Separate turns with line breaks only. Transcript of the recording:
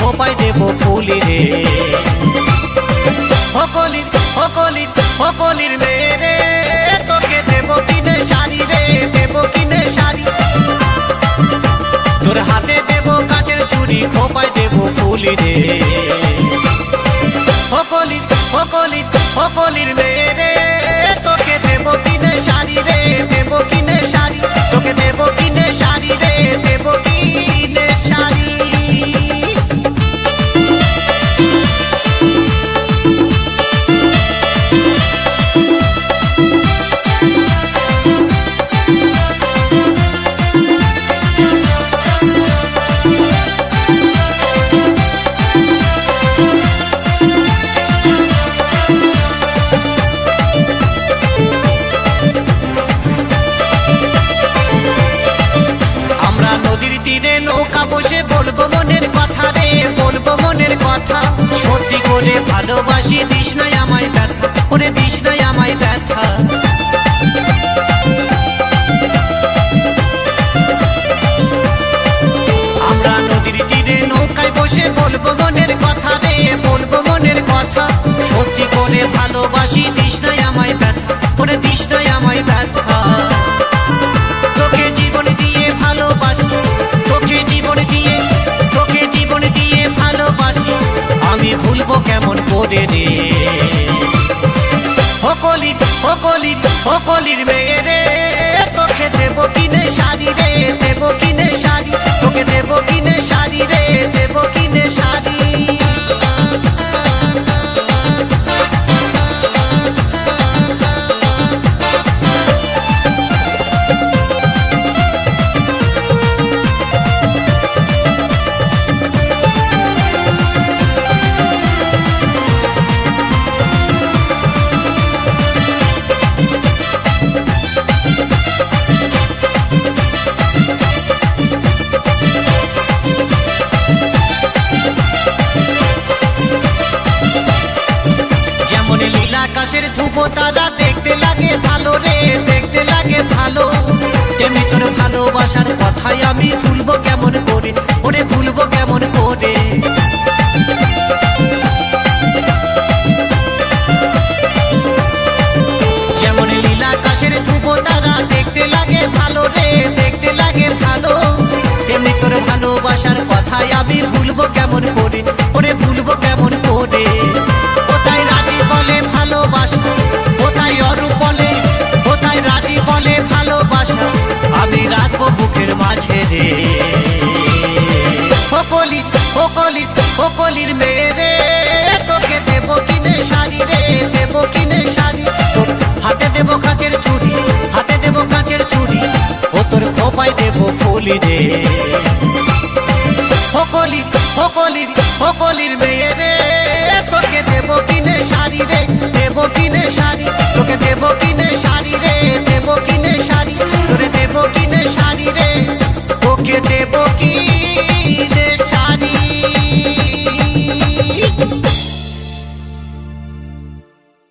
খোপায় দেব ফুলি রে। হকলির হকলির হকলির মেয়ে রে, তোকে দেব কিনে শাড়ি রে, দেব কিনে শাড়ি। তোর হাতে দেব কাচের চুড়ি, খোপায় দেব ফুলি রে। হকলির হকলির হকলির মেয়ে রে, তোকে দেব কিনে শাড়ি রে, দেব কিনে শাড়ি। তোকে দেব কিনে শাড়ি রে, দেব কিনে শাড়ি। নদীর তীরে নৌকা বসে বলবো মনের কথা রে, বলবো মনের কথা। সত্যি করে ভালোবাসি, দিস নাই আমায় ব্যথা, ওরে দিস নাই আমায় ব্যথা। আমরা নদীর তীরে নৌকায় বসে বলবো মনের কথা রে, বলবো মনের কথা। সত্যি করে ভালোবাসি, দিস নাই আমায় ব্যথা, ওরে দিস নাই আমায় ব্যথা। তোকে জীবন দিয়ে ভালোবাসি, তোকে জীবন দিয়ে, তোকে জীবন দিয়ে ভালোবাসি। আমি ভুলবো কেমন করে রে। হকলির হকলির হকলির মেয়ে রে, তোকে দেব কিনে শাড়ি রে, দেব কিনে শাড়ি। তোকে দেব কিনে শাড়ি রে, দেব কিনে শাড়ি। আকাশের ধ্রুব তারা দেখতে লাগে ভালো রে, দেখতে লাগে ভালো। তেমনি তোর ভালোবাসার কথাই আমি ভুলবো কেমন করে, ওরে ভুলবো কেমন করে। যেমন লীলা আকাশের ধ্রুব তারা দেখতে লাগে ভালো রে, দেখতে লাগে ভালো। তেমনি তোর ভালোবাসার কথাই আমি ভুলবো কেমন করে, ওরে ভুলবো কেমন করে। কোথায় রাজি বলে ভালোবাসা, কোথায় অরূপ বলে, কোথায় রাজি বলে ভালোবাসা। আমি রাখবো বুকের মাঝে রে। হকলির হকলির হকলির মেয়ে রে, তোকে দেব কিনে শাড়ি রে, দেব কিনে শাড়ি। তোর হাতে দেব কাচের চুড়ি, হাতে দেব কাচের চুড়ি। ও তোর খোপায় দেব ফুলি রে। হকলির হকলির হকলির মেয়ে রে, তোকে দেব কিনে শাড়ি রে, দেব কিনে শাড়ি। তোকে দেব কিনে শাড়ি।